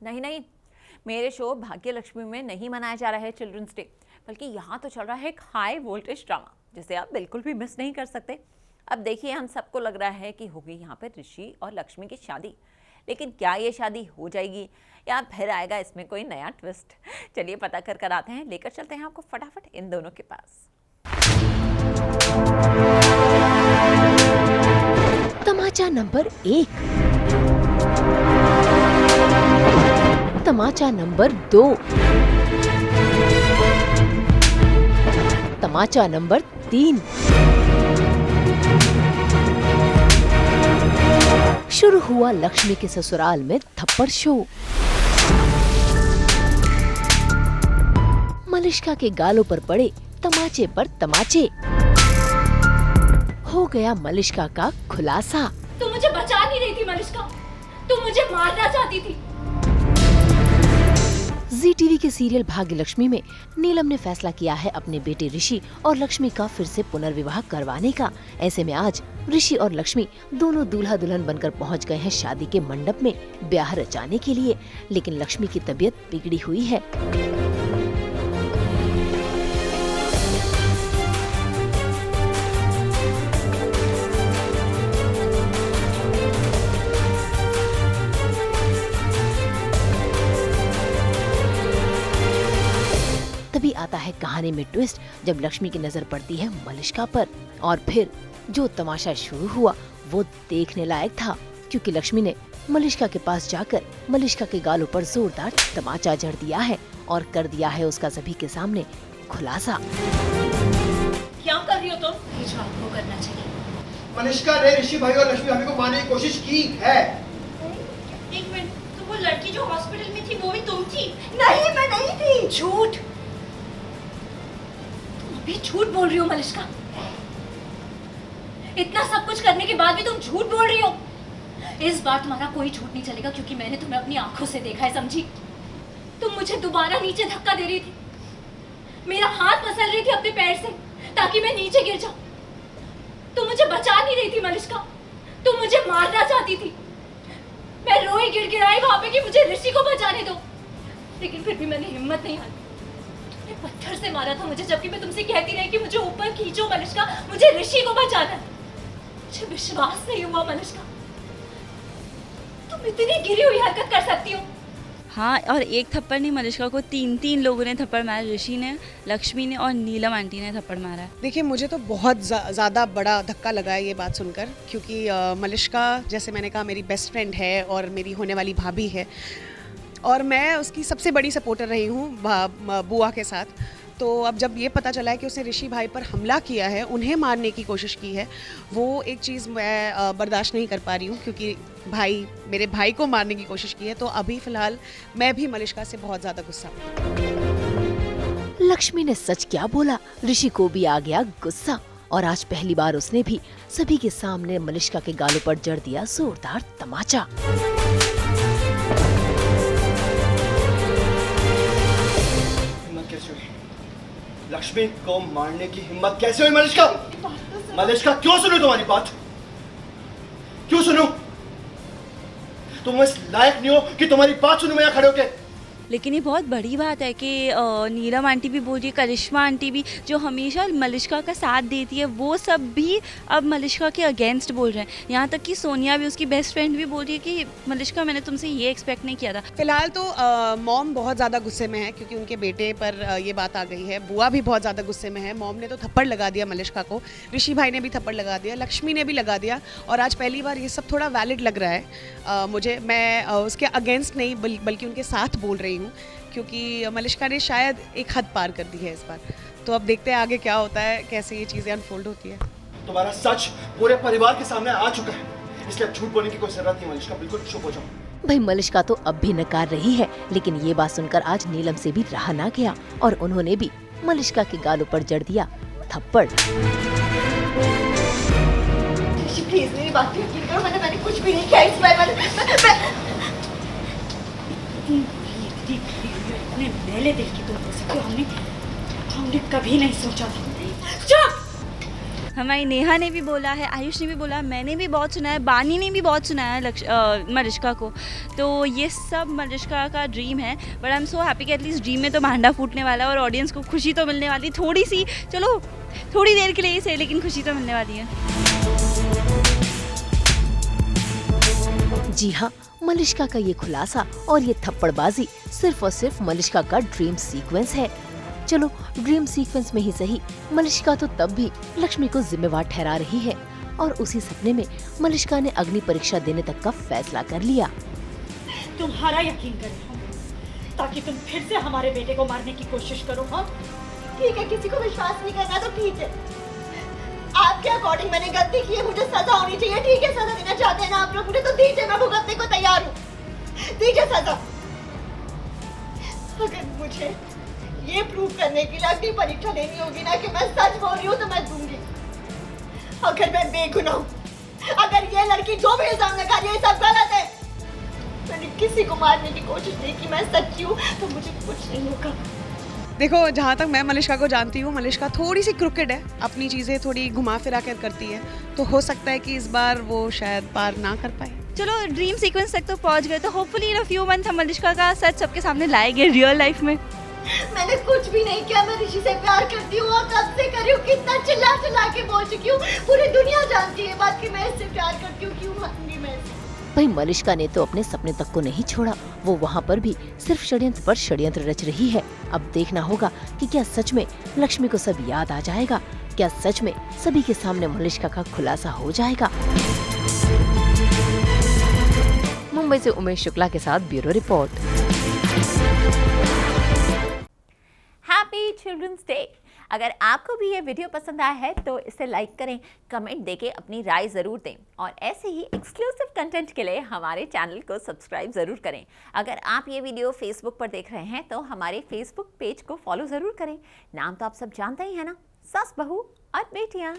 नहीं नहीं, मेरे शो भाग्य लक्ष्मी में नहीं मनाया जा रहा है चिल्ड्रंस डे, बल्कि यहाँ तो चल रहा है एक हाई वोल्टेज ड्रामा जिसे आप बिल्कुल भी मिस नहीं कर सकते। अब देखिए, हम सबको लग रहा है कि होगी यहाँ पर ऋषि और लक्ष्मी की शादी, लेकिन क्या ये शादी हो जाएगी या फिर आएगा इसमें कोई नया ट्विस्ट? चलिए पता कर आते हैं, लेकर चलते हैं आपको फटाफट इन दोनों के पास। तमाचा नंबर 1, तमाचा नंबर 2, तमाचा नंबर 3। शुरू हुआ लक्ष्मी के ससुराल में थप्पड़ शो। मलिष्का के गालों पर पड़े तमाचे पर तमाचे। हो गया मलिष्का का खुलासा। तुम मुझे बचा नहीं रही थी मलिष्का, तुम मुझे मारना चाहती थी। जी टीवी के सीरियल भाग्य लक्ष्मी में नीलम ने फैसला किया है अपने बेटे ऋषि और लक्ष्मी का फिर से पुनर्विवाह करवाने का। ऐसे में आज ऋषि और लक्ष्मी दोनों दूल्हा दुल्हन बनकर पहुंच गए हैं शादी के मंडप में ब्याह रचाने के लिए, लेकिन लक्ष्मी की तबीयत बिगड़ी हुई है। तभी आता है कहानी में ट्विस्ट, जब लक्ष्मी की नजर पड़ती है मलिष्का पर। और फिर जो तमाशा शुरू हुआ वो देखने लायक था, क्योंकि लक्ष्मी ने मलिष्का के पास जाकर मलिष्का के गालों पर जोरदार तमाचा जड़ दिया है और कर दिया है उसका सभी के सामने खुलासा। क्या कर रही हो तुम? ये जो आपको करना चाहिए। मलिष्का ने ऋषि भाई और लक्ष्मी भाभी को मारने की कोशिश की है। एक मिनट, तो वो लड़की जो हॉस्पिटल में थी वो भी तुम थी? नहीं, मैं नहीं थी। झूठ, अभी झूठ बोल रही हो मलिष्का। इतना सब कुछ करने के बाद भी तुम झूठ बोल रही हो। इस बार तुम्हारा कोई झूठ नहीं चलेगा, क्योंकि मैंने तुम्हें अपनी आंखों से देखा है, समझी? तुम मुझे दोबारा नीचे धक्का दे रही थी, मेरा हाथ मसल रही थी अपने पैर से ताकि मैं नीचे गिर जाऊं। तुम मुझे बचा नहीं रही थी मलिष्का, तुम मुझे मारना चाहती थी। मैं रोई गिड़गिड़ाई वहां पे कि मुझे ऋषि को बचाने दो, लेकिन फिर भी मैंने हिम्मत नहीं हारी। पत्थर से मारा था मुझे, जबकि मैं तुमसे कहती रही कि मुझे ऊपर खींचो मलिष्का, मुझे ऋषि को बचाना है। मुझे विश्वास नहीं हुआ मलिष्का, तुम इतनी गिरी हुई हरकत कर सकती हो? हाँ, और एक थप्पड़ नहीं, मलिष्का को तीन लोगों ने थप्पड़ मारा। ऋषि ने, लक्ष्मी ने और नीलम आंटी ने थप्पड़ मारा। देखिए, मुझे तो बहुत ज़्यादा बड़ा धक्का लगा है ये बात सुनकर, क्योंकि मलिष्का, जैसे मैंने कहा, मेरी बेस्ट फ्रेंड है और मेरी होने वाली भाभी है, और मैं उसकी सबसे बड़ी सपोर्टर रही हूँ बुआ के साथ। तो अब जब ये पता चला है कि उसने ऋषि भाई पर हमला किया है, उन्हें मारने की कोशिश की है, वो एक चीज़ मैं बर्दाश्त नहीं कर पा रही हूँ, क्योंकि मेरे भाई को मारने की कोशिश की है। तो अभी फ़िलहाल मैं भी मलिष्का से बहुत ज़्यादा गुस्सा हूँ। लक्ष्मी ने सच क्या बोला, ऋषि को भी आ गया गुस्सा, और आज पहली बार उसने भी सभी के सामने मलिष्का के गालों पर जड़ दिया जोरदार तमाचा। लक्ष्मी को मारने की हिम्मत कैसे हुई मलिष्का? मलिष्का, क्यों सुनूं तुम्हारी बात? क्यों सुनूं? तुम इस लायक नहीं हो कि तुम्हारी बात सुनूं मैं यहाँ खड़े होके। लेकिन ये बहुत बड़ी बात है कि नीलम आंटी भी बोल रही है, करिश्मा आंटी भी, जो हमेशा मलिष्का का साथ देती है, वो सब भी अब मलिष्का के अगेंस्ट बोल रहे हैं। यहाँ तक कि सोनिया भी, उसकी बेस्ट फ्रेंड भी बोल रही है कि मलिष्का, मैंने तुमसे ये एक्सपेक्ट नहीं किया था। फिलहाल तो मॉम बहुत ज़्यादा गुस्से में है, क्योंकि उनके बेटे पर ये बात आ गई है। बुआ भी बहुत ज़्यादा गुस्से में है। मॉम ने तो थप्पड़ लगा दिया मलिष्का को, ऋषि भाई ने भी थप्पड़ लगा दिया, लक्ष्मी ने भी लगा दिया, और आज पहली बार ये सब थोड़ा वैलिड लग रहा है मुझे। मैं उसके अगेंस्ट नहीं बल्कि उनके साथ बोल रही हूँ, क्योंकि मलिष्का ने शायद एक हद पार कर दी है इस बार। तो अब देखते हैं आगे क्या होता है, कैसे ये चीज़ें अनफोल्ड होती है। तुम्हारा सच पूरे परिवार के सामने आ चुका है, इसलिए अब झूठ बोलने की कोई जरूरत नहीं मलिष्का, बिल्कुल चुप हो जाओ। भाई मलिष्का तो अब भी नकार रही है, लेकिन ये बात सुनकर आज नीलम से भी रहा ना गया, और उन्होंने भी मलिष्का के गालों पर जड़ दिया थप्पड़। प्लीज मेरी बात यकीन करो, मैंने कुछ भी नहीं किया इस बार। मेरे दिल की तुम हो सकते हो, हमने कभी नहीं सोचा था। चुप! हमारी नेहा ने भी बोला है, आयुष ने भी बोला, मैंने भी बहुत सुना है, बानी ने भी बहुत सुना है मलिष्का को। तो ये सब मलिष्का का ड्रीम है, but I am so happy कि एटलीस्ट ड्रीम में तो भांडा फूटने वाला है और ऑडियंस को खुशी तो मिलने वाली, थोड़ी सी, चलो थोड़ी देर के लिए ही सही, लेकिन खुशी तो मिलने वाली है। जी हाँ, मलिष्का का ये खुलासा और ये थप्पड़बाजी सिर्फ और सिर्फ मलिष्का का ड्रीम सीक्वेंस है। चलो ड्रीम सीक्वेंस में ही सही, मलिष्का तो तब भी लक्ष्मी को जिम्मेवार ठहरा रही है और उसी सपने में मलिष्का ने अग्नि परीक्षा देने तक का फैसला कर लिया। तुम्हारा यकीन करें हम, ताकि तुम फिर से हमारे बेटे को मारने की कोशिश करो। हाँ ठीक है, किसी को विश्वास नहीं करना तो ठीक है। आपके अकॉर्डिंग मैंने गलती की है, मुझे सजा होनी चाहिए। ठीक है, सजा देना चाहते हैं ना आप लोग, मुझे तो दीजिए, मैं भुगतने को तैयार हूँ। दीजिए सजा। अगर मुझे ये प्रूव करने के लिए अग्नि परीक्षा लेनी होगी ना कि मैं सच बोल रही हूँ तो मैं दूंगी। अगर मैं बेगुनाह हूँ, अगर ये लड़की जो भी इल्जाम लगा रही है सब गलत है, मैंने किसी को मारने की कोशिश नहीं की, मैं सच्ची हूँ, तो मुझे कुछ नहीं होगा। देखो, जहाँ तक मैं मलिष्का को जानती हूँ, मलिष्का थोड़ी सी क्रुकेड है, अपनी चीज़ें थोड़ी घुमा फिरा कर करती है, तो हो सकता है कि इस बार वो शायद पार ना कर पाए। चलो ड्रीम सीक्वेंस तक तो पहुंच गए, तो hopefully in a few months हम मलिष्का का सच सबके सामने लाएंगे रियल लाइफ में। मैंने कुछ भी नहीं किया, मैं ऋषि से प्यार करती हूँ और कब से कर रही हूँ, कितना चिल्ला चिल्ला के बोल चुकी हूँ, पूरी दुनिया जानती है बात कि मैं इससे प्यार करती हूँ, क्यों भागूंगी मैं इससे। भाई मलिष्का ने तो अपने सपने तक को नहीं छोड़ा, वो वहाँ पर भी सिर्फ षड्यंत्र पर षड्यंत्र रच रही है। अब देखना होगा कि क्या सच में लक्ष्मी को सब याद आ जाएगा, क्या सच में सभी के सामने मलिष्का का खुलासा हो जाएगा। मुंबई से उमेश शुक्ला के साथ bureau report. Happy children's day. अगर आपको भी ये वीडियो पसंद आया है तो इसे लाइक करें, कमेंट देके अपनी राय ज़रूर दें और ऐसे ही एक्सक्लूसिव कंटेंट के लिए हमारे चैनल को सब्सक्राइब ज़रूर करें। अगर आप ये वीडियो फेसबुक पर देख रहे हैं तो हमारे फेसबुक पेज को फॉलो ज़रूर करें। नाम तो आप सब जानते ही हैं ना, सास बहू और बेटियाँ।